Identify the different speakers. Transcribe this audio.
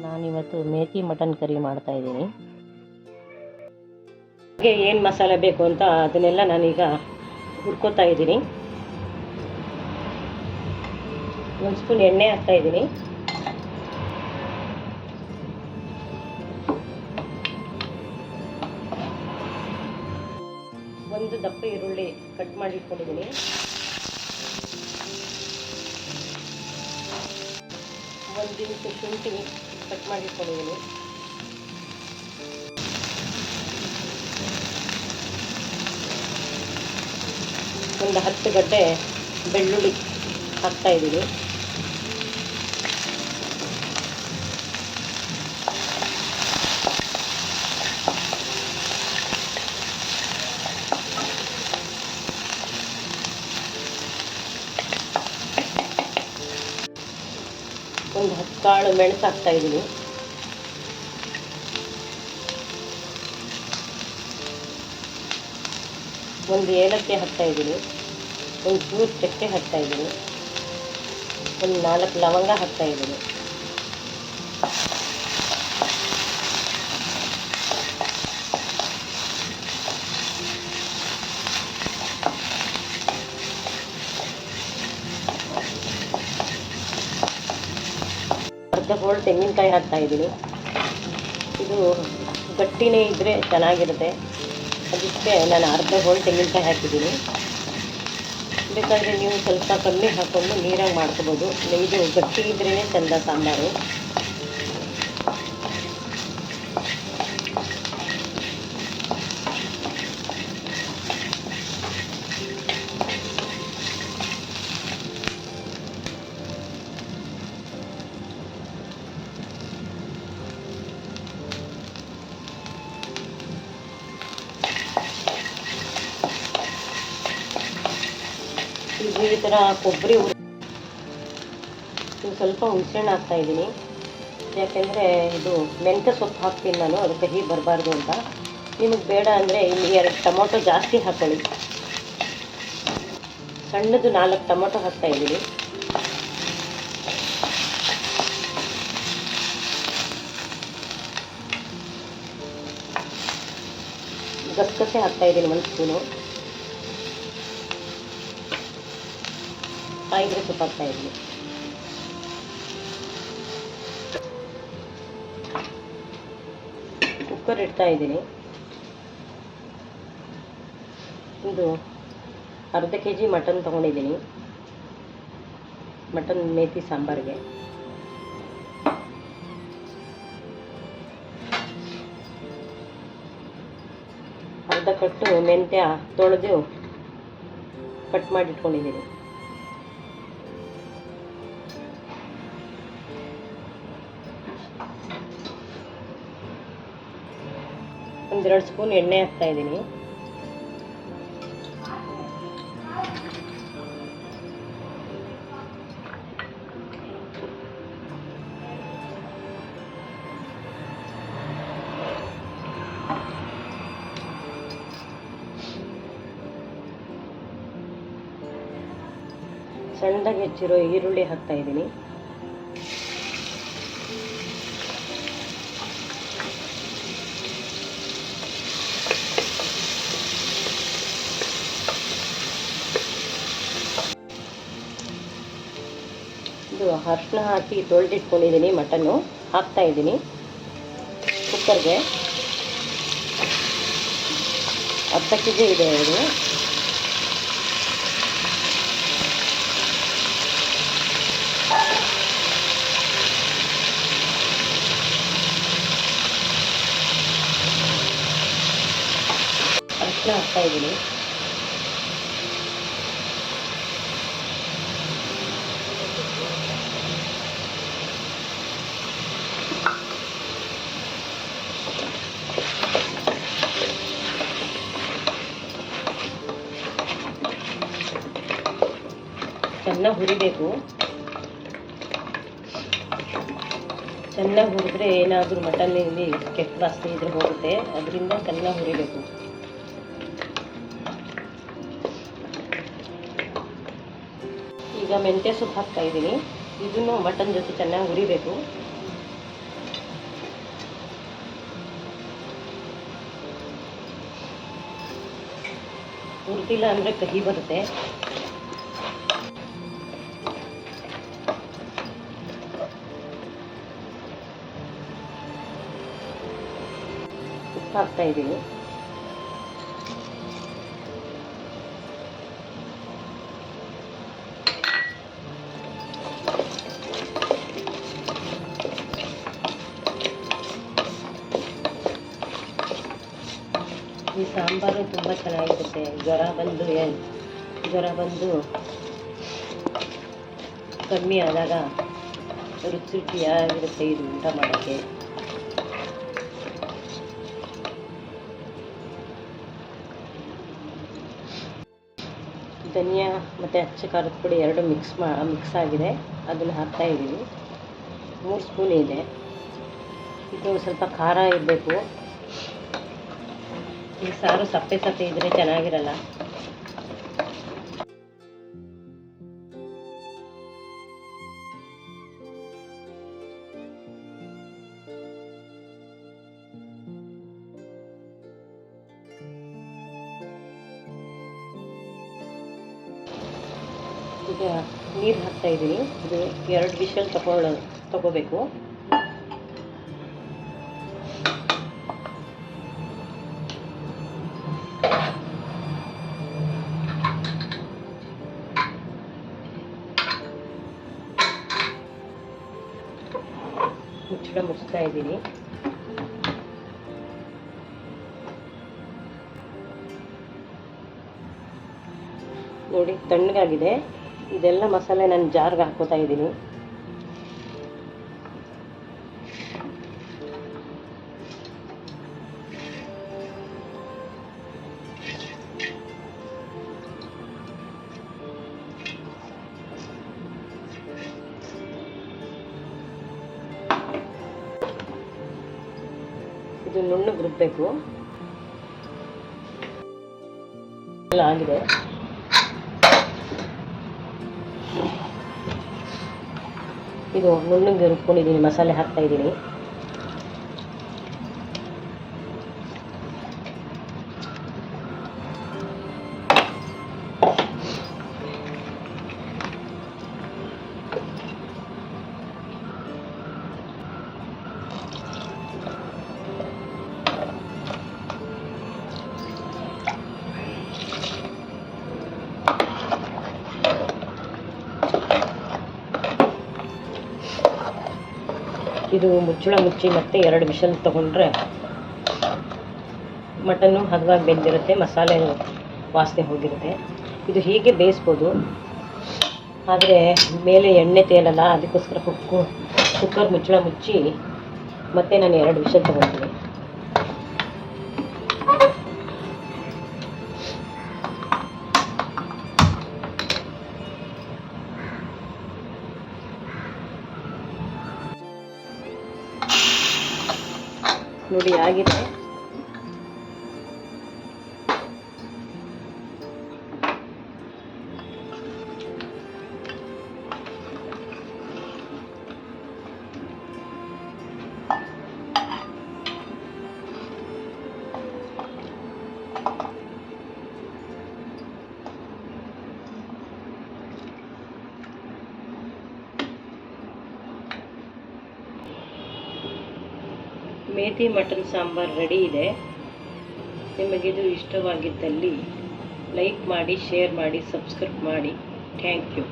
Speaker 1: ನಾನಿವತ್ತು methi mutton curry ಮಾಡ್ತಾ ಇದ್ದೀನಿ. ಏನು ಮಸಾಲೆ ಬೇಕು ಅಂತ ಅದನ್ನೆಲ್ಲ ನಾನೀಗ ಹುರ್ಕೋತಾ ಇದ್ದೀನಿ. 1 ಸ್ಪೂನ್ ಎಣ್ಣೆ ಹಾಕ್ತಾ ಇದ್ದೀನಿ. ಒಂದು ದಪ್ಪ ಈರುಳ್ಳಿ ಕಟ್ ಮಾಡಿ ಇಟ್ಕೊಂಡಿದ್ದೀನಿ. ಒಂದು ಇಂಚು ಶುಂಠಿ ಕಟ್ ಮಾಡಿ ಇಟ್ಕೊಂಡಿದ್ದೀನಿ. ಒಂದು 10 ಗಡ್ಡೆ ಬೆಳ್ಳುಳ್ಳಿ ಹಾಕ್ತಾ ಇದ್ದೀನಿ. ಒಂದು 10 ಕಾಳು ಮೆಣಸು ಹಾಕ್ತಾ ಇದ್ದೀನಿ. ಒಂದು ಏಲಕ್ಕಿ ಹಾಕ್ತಾ ಇದ್ದೀನಿ. ಒಂದು ಚೂರು ಚಕ್ಕೆ ಹಾಕ್ತಾ ಇದ್ದೀನಿ. ಒಂದು 4 ಲವಂಗ ಹಾಕ್ತಾ ಇದ್ದೀನಿ. ಅರ್ಧ ಹೋಳು ತೆಂಗಿನಕಾಯಿ ಹಾಕ್ತಾ ಇದ್ದೀನಿ. ಇದು ಗಟ್ಟಿನೇ ಇದ್ದರೆ ಚೆನ್ನಾಗಿರುತ್ತೆ, ಅದಕ್ಕೆ ನಾನು ಅರ್ಧ ಹೋಳು ತೆಂಗಿನಕಾಯಿ ಹಾಕಿದ್ದೀನಿ. ಬೇಕಾದರೆ ನೀವು ಸ್ವಲ್ಪ ಕಮ್ಮಿ ಹಾಕ್ಕೊಂಡು ನೀರಾಗಿ ಮಾಡ್ಕೋಬೋದು. ಇದು ಗಟ್ಟಿ ಇದ್ರೇ ಚೆಂದ ಸಾಂಬಾರು. ಇದು ಈ ಥರ ಕೊಬ್ಬರಿ ಸ್ವಲ್ಪ ಹುಣಸೆಹಣ್ಣು ಹಾಕ್ತಾ ಇದ್ದೀನಿ. ಯಾಕೆಂದರೆ ಇದು ಮೆಂತ್ಯ ಸೊಪ್ಪು ಹಾಕ್ತೀನಿ ನಾನು, ಅದು ಕಹಿ ಬರಬಾರ್ದು ಅಂತ. ನಿಮಗೆ ಬೇಡ ಅಂದರೆ ಇಲ್ಲಿ 2 ಟೊಮೊಟೊ ಜಾಸ್ತಿ ಹಾಕ್ಕೊಳ್ಳಿ. ಸಣ್ಣದು 4 ಟೊಮೊಟೊ ಹಾಕ್ತಾ ಇದ್ದೀನಿ. ಗಸಗಸೆ ಹಾಕ್ತಾ ಇದ್ದೀನಿ 1 ಸ್ಪೂನು. ಕಾಯಿಗೆ ಸೊಪ್ಪು ಹಾಕ್ತಾ ಇದ್ದೀನಿ. ಕುಕ್ಕರ್ ಇಡ್ತಾ ಇದ್ದೀನಿ. ಇದು ಅರ್ಧ kg ಮಟನ್ ತೊಗೊಂಡಿದ್ದೀನಿ, ಮಟನ್ ಮೇಥಿ ಸಾಂಬಾರಿಗೆ. ಅರ್ಧ ಕಟ್ಟು ಮೆಂತ್ಯ ತೊಳೆದು ಕಟ್ ಮಾಡಿ ಇಟ್ಕೊಂಡಿದ್ದೀನಿ. ಒಂದು 2 ಸ್ಪೂನ್ ಎಣ್ಣೆ ಹಾಕ್ತಾ ಇದ್ದೀನಿ. ಸಣ್ಣದಾಗಿ ಹೆಚ್ಚಿರೋ ಈರುಳ್ಳಿ ಹಾಕ್ತಾ ಇದ್ದೀನಿ. ಇದು ಅರಿಶಿನ ಹಾಕಿ ತೊಳೆದಿಟ್ಕೊಂಡಿದ್ದೀನಿ. ಮಟನ್ನು ಹಾಕ್ತಾ ಇದ್ದೀನಿ ಕುಕ್ಕರ್ಗೆ. ಅರ್ಧ kg ಇದೆ ಇದು. ಅರಿಶಿನ ಹಾಕ್ತಾ ಇದ್ದೀನಿ. ಚೆನ್ನಾಗಿ ಹುರಿಬೇಕು. ಚೆನ್ನಾಗಿ ಹುರಿದ್ರೆ ಏನಾದರೂ ಮಟನ್ನಲ್ಲಿ ಕೆಟ್ಟ ವಾಸನೆ ಇದ್ರೆ ಹೋಗುತ್ತೆ, ಅದರಿಂದ ಚೆನ್ನಾಗಿ ಹುರಿಬೇಕು. ಈಗ ಮೆಂತ್ಯ ಸೊಪ್ಪು ಹಾಕ್ತಾಯಿದ್ದೀನಿ. ಇದನ್ನು ಮಟನ್ ಜೊತೆ ಚೆನ್ನಾಗಿ ಹುರಿಬೇಕು. ಹುರಿದಿಲ್ಲ ಅಂದರೆ ಕಹಿ ಬರುತ್ತೆ. ಉಪ್ಪು ಹಾಕ್ತಾಯಿದ್ದೀನಿ. ಈ ಸಾಂಬಾರು ತುಂಬ ಚೆನ್ನಾಗಿರುತ್ತೆ. ಜ್ವರ ಬಂದು ಕಮ್ಮಿ ಆದಾಗ ರುಚಿಯಾಗಿರುತ್ತೆ ಇದು ಊಟ ಮಾಡೋಕ್ಕೆ. ಧನಿಯಾ ಮತ್ತು ಅಚ್ಚ ಖಾರದ ಪುಡಿ ಎರಡು ಮಿಕ್ಸ್ ಆಗಿದೆ. ಅದನ್ನು ಹಾಕ್ತಾಯಿದ್ದೀವಿ. 3 ಸ್ಪೂನ್ ಇದೆ. ಇದು ಸ್ವಲ್ಪ ಖಾರ ಇರಬೇಕು. ಈ ಸಾರು ಸಪ್ಪೆ ಇದ್ದರೆ ಚೆನ್ನಾಗಿರಲ್ಲ. ಈಗ ನೀರು ಹಾಕ್ತಾಯಿದ್ದೀನಿ. ಇದು 2 ವಿಷಲ್ ತಗೋಬೇಕು. ಮುಚ್ಚಳ ಮುಚ್ತಾ ಇದ್ದೀನಿ. ನೋಡಿ ತಣ್ಣಗಾಗಿದೆ. ಇದೆಲ್ಲ ಮಸಾಲೆ ನಾನು ಜಾರ್ಗೆ ಹಾಕೋತಾ ಇದ್ದೀನಿ. ಇದು ನುಣ್ಣಗೆ ರುಬ್ಬಬೇಕು. ಎಲ್ಲ ಆಗಿದೆ. ಇದು ನುಣ್ಣಗೆ ರುಬ್ಕೊಂಡಿದ್ದೀನಿ. ಮಸಾಲೆ ಹಾಕ್ತಾ ಇದ್ದೀನಿ. ಇದು ಮುಚ್ಚಳ ಮುಚ್ಚಿ ಮತ್ತೆ 2 ವಿಷಲ್ ತಗೊಂಡ್ರೆ ಮಟನ್ನು ಹದವಾಗಿ ಬೆಂದಿರುತ್ತೆ. ಮಸಾಲೆ ವಾಸನೆ ಹೋಗಿರುತ್ತೆ. ಇದು ಹೀಗೆ ಬೇಯಿಸ್ಬೋದು. ಆದರೆ ಮೇಲೆ ಎಣ್ಣೆ ತೇಲಲ್ಲ. ಅದಕ್ಕೋಸ್ಕರ ಕುಕ್ಕರ್ ಮುಚ್ಚಳ ಮುಚ್ಚಿ ಮತ್ತೆ ನಾನು 2 ವಿಷಲ್ ತಗೊಳ್ತೀನಿ. ನೋಡಿ ಆಗಿದೆ. ಮೇಥಿ ಮಟನ್ ಸಾಂಬಾರ್ ರೆಡಿ ಇದೆ. ನಿಮಗಿದು ಇಷ್ಟವಾಗಿದ್ದಲ್ಲಿ ಲೈಕ್ ಮಾಡಿ, ಶೇರ್ ಮಾಡಿ, ಸಬ್ಸ್ಕ್ರೈಬ್ ಮಾಡಿ. Thank you.